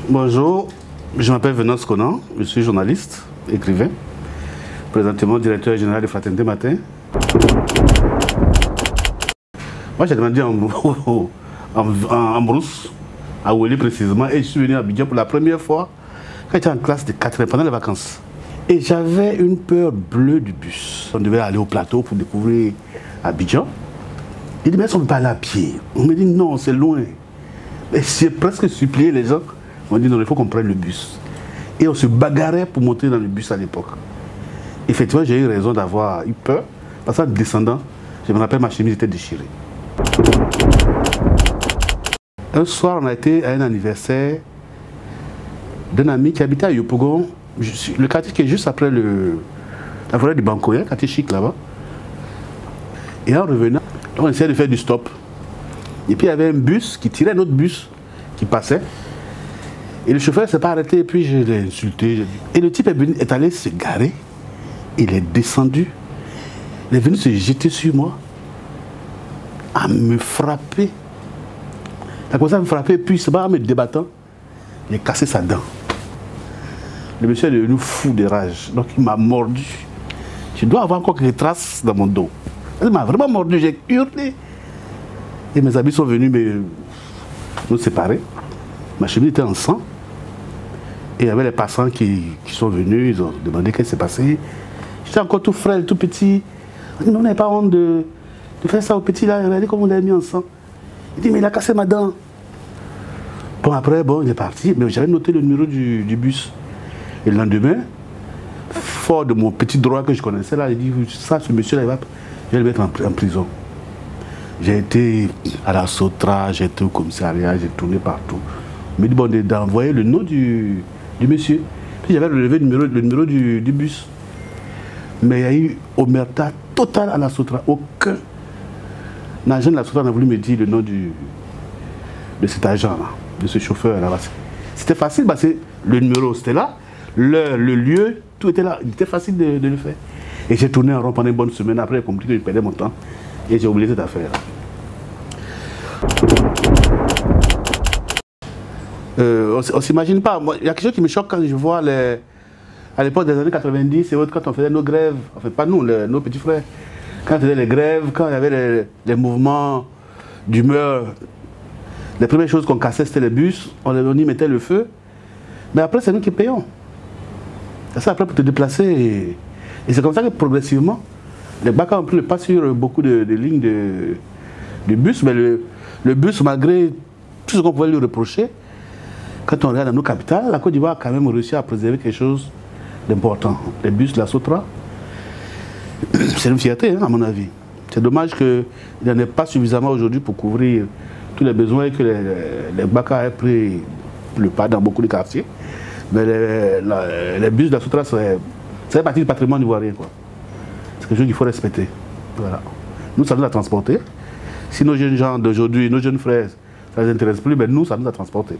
Bonjour, je m'appelle Venance Conan, je suis journaliste, écrivain, présentement directeur général de Fraternité Matin. Moi j'ai grandi en Brousse, à Ouélé précisément, et je suis venu à Abidjan pour la première fois quand j'étais en classe de 4e pendant les vacances. Et j'avais une peur bleue du bus. On devait aller au plateau pour découvrir Abidjan. Il dit mais on ne peut pas aller à pied. On me dit non, c'est loin. Et j'ai presque supplié les gens. On dit non, il faut qu'on prenne le bus. Et on se bagarrait pour monter dans le bus à l'époque. Effectivement, j'ai eu raison d'avoir eu peur. Parce qu'en descendant, je me rappelle, ma chemise était déchirée. Un soir, on a été à un anniversaire d'un ami qui habitait à Yopougon, le quartier qui est juste après la forêt du Bancoya, quartier chic là-bas. Et en revenant, on essayait de faire du stop. Et puis il y avait un bus qui tirait un autre bus qui passait. Et le chauffeur ne s'est pas arrêté, et puis je l'ai insulté. Et le type est allé se garer, il est descendu, il est venu se jeter sur moi, à me frapper. Il a commencé à me frapper, puis c'est pas en me débattant, il a cassé sa dent. Le monsieur est devenu fou de rage, donc il m'a mordu. Je dois avoir encore quelques traces dans mon dos. Il m'a vraiment mordu, j'ai hurlé. Et mes amis sont venus nous séparer. Ma chemise était en sang. Et il y avait les passants qui sont venus, ils ont demandé qu'est-ce qui s'est passé. J'étais encore tout frêle, tout petit. On n'avait pas honte de faire ça au petit là, regardez comment on l'a mis en sang. Il dit mais il a cassé ma dent. Bon après, bon, il est parti, mais j'avais noté le numéro du bus. Et le lendemain, fort de mon petit droit que je connaissais là, il dit ça, ce monsieur là, je vais le mettre en prison. J'ai été à la Sotra, j'ai été au commissariat, j'ai tourné partout. Il m'a dit bon, d'envoyer le nom du monsieur. Puis j'avais relevé le numéro du bus. Mais il y a eu omerta totale à la Sotra. Aucun agent de la Sotra n'a voulu me dire le nom de cet agent-là, de ce chauffeur-là. C'était facile parce que le numéro c'était là, l'heure, le lieu, tout était là. Il était facile de le faire. Et j'ai tourné en rond pendant une bonne semaine. Après, j'ai compris que je perdais mon temps. Et j'ai oublié cette affaire-là. On ne s'imagine pas. Il y a quelque chose qui me choque quand je vois à l'époque des années 90 et autres, quand on faisait nos grèves, enfin pas nous, nos petits frères, quand on faisait les grèves, quand il y avait les mouvements d'humeur, les premières choses qu'on cassait c'était les bus, on y mettait le feu, mais après c'est nous qui payons. C'est ça après pour te déplacer. Et c'est comme ça que progressivement, les BACA ont pris le pas sur beaucoup de lignes de bus, mais le bus, malgré tout ce qu'on pouvait lui reprocher, quand on regarde dans nos capitales, la Côte d'Ivoire a quand même réussi à préserver quelque chose d'important. Les bus de la Sotra, c'est une fierté, hein, à mon avis. C'est dommage qu'il n'y en ait pas suffisamment aujourd'hui pour couvrir tous les besoins et que les BACA aient pris le pas dans beaucoup de quartiers. Mais les bus de la Sotra, c'est partie du patrimoine ivoirien, quoi. C'est quelque chose qu'il faut respecter. Voilà. Nous, ça nous a transportés. Si nos jeunes gens d'aujourd'hui, nos jeunes frères, ça ne les intéresse plus, mais nous, ça nous a transportés.